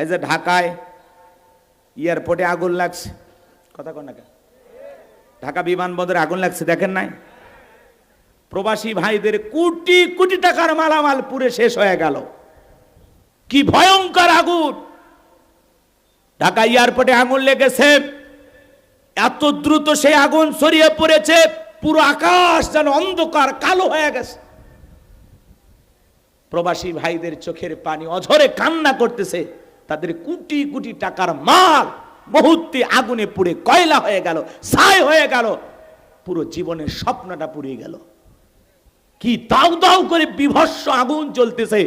এই যে ঢাকায় এয়ারপোর্টে আগুন লাগছে, কথা কন না কেন? ঢাকা বিমানবন্দরে আগুন লাগছে, দেখেন নাই? প্রবাসী ভাইদের কোটি কোটি টাকার মালামাল পুড়ে শেষ হয়ে গেল। কি ভয়ঙ্কর আগুন! ঢাকা এয়ারপোর্টে আগুন লেগেছে, এত দ্রুত সেই আগুন ছড়িয়ে পড়েছে, পুরো আকাশ যেন অন্ধকার কালো হয়ে গেছে। প্রবাসী ভাইদের চোখের পানি অঝরে কান্না করতেছে, তাদের কোটি কোটি টাকার মাল মুহূর্তে আগুনে পুড়ে কয়লা হয়ে গেল, ছাই হয়ে গেল, পুরো জীবনের স্বপ্নটা পুড়িয়ে গেল। কি দাউ দাউ করে বিভৎস আগুন জ্বলতেছে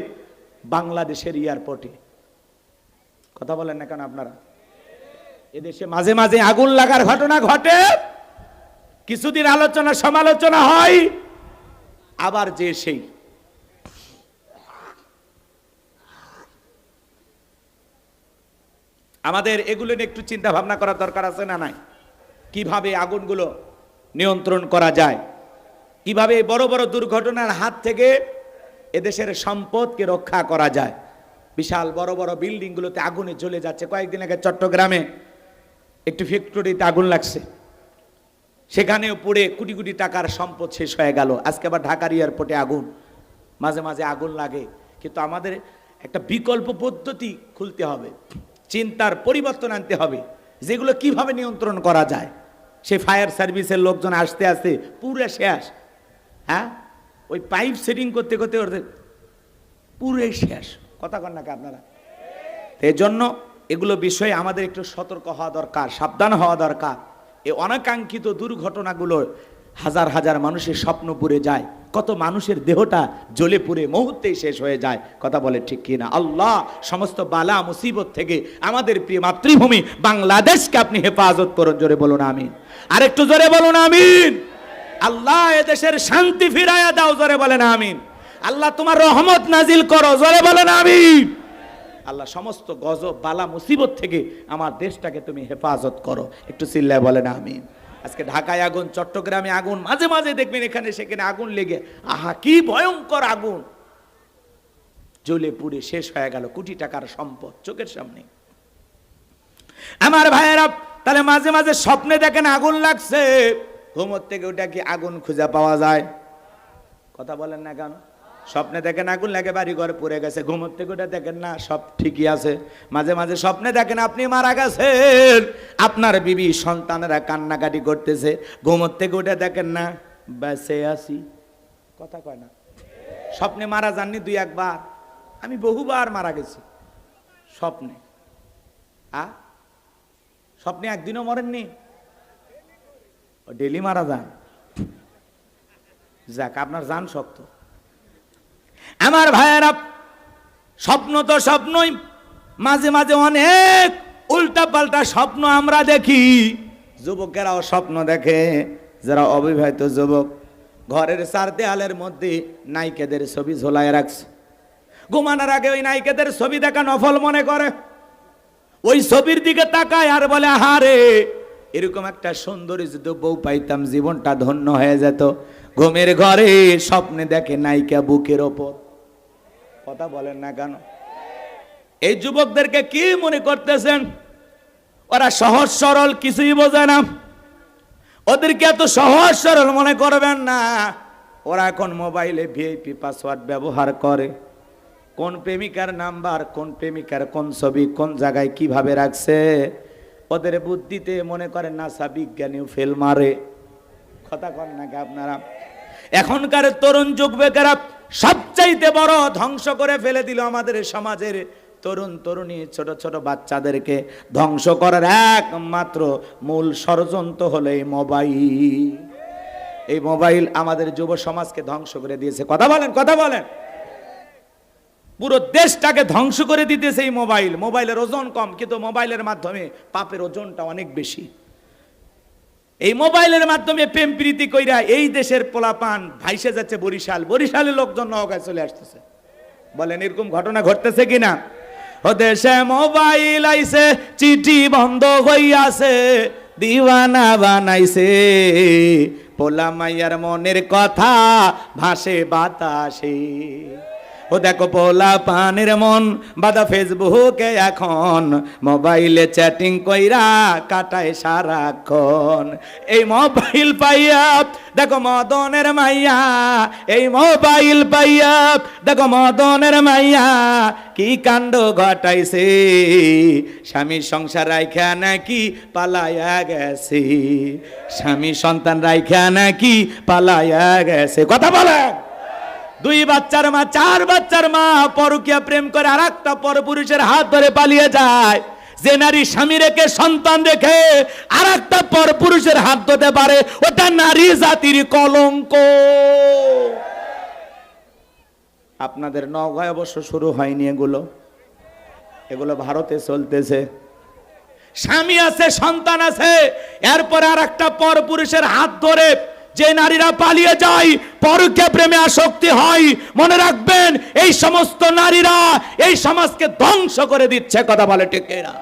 বাংলাদেশের এয়ারপোর্টে। কথা বলেন না কেন আপনারা? এদেশে মাঝে মাঝে আগুন লাগার ঘটনা ঘটে, কিছুদিন আলোচনা সমালোচনা হয়, আবার যে সেই। আমাদের এগুলো নিয়ে একটু চিন্তা ভাবনা করার দরকার আছে না নাই? কিভাবে আগুনগুলো নিয়ন্ত্রণ করা যায়, কিভাবে বড় বড় দুর্ঘটনার হাত থেকে এদেশের সম্পদকে রক্ষা করা যায়। বিশাল বড় বড় বিল্ডিং গুলোতে আগুনে জ্বলে যাচ্ছে। কয়েকদিন আগে চট্টগ্রামে একটি ফ্যাক্টরিতে আগুন লাগছে, সেখানেও পুড়ে কোটি কোটি টাকার সম্পদ শেষ হয়ে গেল। আজকে আবার ঢাকার এয়ারপোর্টে আগুন, মাঝে মাঝে আগুন লাগে। কিন্তু আমাদের একটা বিকল্প পদ্ধতি খুলতে হবে, চিন্তার পরিবর্তন আনতে হবে, যেগুলো কিভাবে নিয়ন্ত্রণ করা যায়। সে ফায়ার সার্ভিসের লোকজন আসতে আসতে পুরো শেষ। হ্যাঁ, ওই পাইপ সেটিং করতে করতে ওদের পুরো শেষ। কথা কন না আপনারা? এই জন্য এগুলো বিষয়ে আমাদের একটু সতর্ক হওয়া দরকার, সাবধান হওয়া দরকার। এই অনাকাঙ্ক্ষিত দুর্ঘটনাগুলো হাজার হাজার মানুষের স্বপ্ন পুড়ে যায়, কত মানুষের দেহটা জ্বলে পুড়ে মুহূর্তেই শেষ হয়ে যায়। কথা বলে ঠিক কিনা? আল্লাহ সমস্ত বালা মুসিবত থেকে আমাদের প্রিয় মাতৃভূমি বাংলাদেশকে আপনি হেফাজত করুন। জোরে বলুন আমিন। আরেকটু জোরে বলুন আমিন। আল্লাহ এদেশের শান্তি ফিরাইয়া দাও। জোরে বলেন আমিন। আল্লাহ তোমার রহমত নাজিল করো। জোরে বলেন আমিন। আল্লাহ সমস্ত গজব বালা মুসিবত থেকে আমার দেশটাকে তুমি হেফাজত করো। একটু চিল্লায় বলেন আমিন। আজকে ঢাকায় আগুন, চট্টগ্রামে আগুন, মাঝে মাঝে দেখবেন এখানে সেখানে আগুন লেগে, আহা কি ভয়ঙ্কর আগুন, জ্বলে পুড়ে শেষ হয়ে গেল কোটি টাকার সম্পদ চোখের সামনে। আমার ভাইয়েরা, তাহলে মাঝে মাঝে স্বপ্নে দেখেন আগুন লাগছে, ঘুমোর থেকে ওটা কি আগুন খুঁজে পাওয়া যায়? কথা বলেন না কেন? স্বপ্নে দেখেন আগুন লাগে, বাড়ি ঘরে পড়ে গেছে, ঘুমোর থেকে ওটা দেখেন না সব ঠিকই আছে। মাঝে মাঝে স্বপ্নে দেখেন আপনি মারা গেছেন, আপনার বিবি সন্তানেরা কান্নাকাটি করতেছে, ঘুমোর থেকে ওটা দেখেন না বেঁচে আছি। কথা কয় না? স্বপ্নে মারা যাননি দুই একবার? আমি বহুবার মারা গেছি স্বপ্নে। স্বপ্নে একদিনও মরেননি? ডেলি মারা যান? যাক, আপনার জান শক্ত। আমার ভাইয়েরা, স্বপ্ন তো স্বপ্নই, মাঝে মাঝে অনেক উল্টা পাল্টা স্বপ্ন আমরা দেখি। যুবকেরাও স্বপ্ন দেখে, যারা অবিবাহিত যুবক ঘরের চার দেয়ালের মধ্যে নায়িকাদের ছবি ঝোলায় রাখছে, ঘুমানোর আগে ওই নায়িকাদের ছবি দেখা নফল মনে করে, ওই ছবির দিকে তাকায় আর বলে আহারে এরকম একটা সুন্দরী যদি বউ পাইতাম জীবনটা ধন্য হয়ে যেত। ঘুমের ঘরে স্বপ্নে দেখে নায়িকা বুকের ওপর। কথা বলেন না কেন? এই যুবকদেরকে কি মনে করতেছেন? ওরা সহজ সরল, কিছুই বোঝে না। ওদেরকে এত সহজ সরল মনে করবেন না। ওরা এখন মোবাইলে ভিআইপি পাসওয়ার্ড ব্যবহার করে, কোন প্রেমিকার নাম্বার, কোন প্রেমিকার কোন ছবি কোন জায়গায় কিভাবে রাখছে, ওদের বুদ্ধিতে মনে করেন নাসা বিজ্ঞানীও ফেল মারে। কথা কন নাকি আপনারা? এখনকার তরুণ যুবকেরা সবচাইতে বড় ধ্বংস করে ফেলে দিল আমাদের সমাজের তরুণ তরুণী ছোট ছোট বাচ্চাদেরকে ধ্বংস করার একমাত্র মূল ষড়যন্ত্র হলো এই মোবাইল। এই মোবাইল আমাদের যুব সমাজকে ধ্বংস করে দিয়েছে। কথা বলেন, কথা বলেন। পুরো দেশটাকে ধ্বংস করে দিতেছে এই মোবাইল। মোবাইলের ওজন কম, কিন্তু মোবাইলের মাধ্যমে পাপের ওজনটা অনেক বেশি। এই মোবাইলের মাধ্যমে প্রেম প্রীতি কইরা এই দেশের পোলাপান ভাইসে যাচ্ছে বরিশাল, বরিশালের লোকজন নওগাঁয় চলে আসতেছে। বলেন এরকম ঘটনা ঘটতেছে কিনা? ও দেশে মোবাইল আইছে, চিঠি বন্ধ হইয়াছে, দিওয়ানা বানাইছে, পোলা মাইয়ার মনের কথা ভাসে বাতাসে। ও দেখো পোলা পানের মন বাদা ফেসবুকে এখন, মোবাইলে চ্যাটিং কইরা কাটায় সারাক্ষণ। এই মোবাইল পাইয়া দেখো মদনের মাইয়া, এই মোবাইল পাইয়া দেখো মদনের মাইয়া কি কাণ্ড ঘটাইছে, স্বামী সংসার রাইখা নাকি পালায়া গেছে, স্বামী সন্তান রাইখা নাকি পালায়া গেছে। কথা বলে, 2 বাচ্চার মা 4 বাচ্চার মা পরকীয়া প্রেম করে আর একটা পরপুরুষের হাত ধরে পালিয়ে যায়। যে নারী স্বামী রেখে সন্তান রেখে আর একটা পরপুরুষের হাত ধরতে পারে, ওটা নারী জাতির কলঙ্ক। আপনাদের নওগাঁয় অবশ্য শুরু হয়নি এগুলো, এগুলো ভারতে চলতেছে। স্বামী আছে, সন্তান আছে, এরপরে আর একটা পরপুরুষের হাত ধরে যে নারীরা পালিয়ে যায়, পরকীয়া প্রেমে আসক্তি হয়, মনে রাখবেন এই সমস্ত নারীরা এই সমাজকে ধ্বংস করে দিচ্ছে। কথা বলে ঠিক না?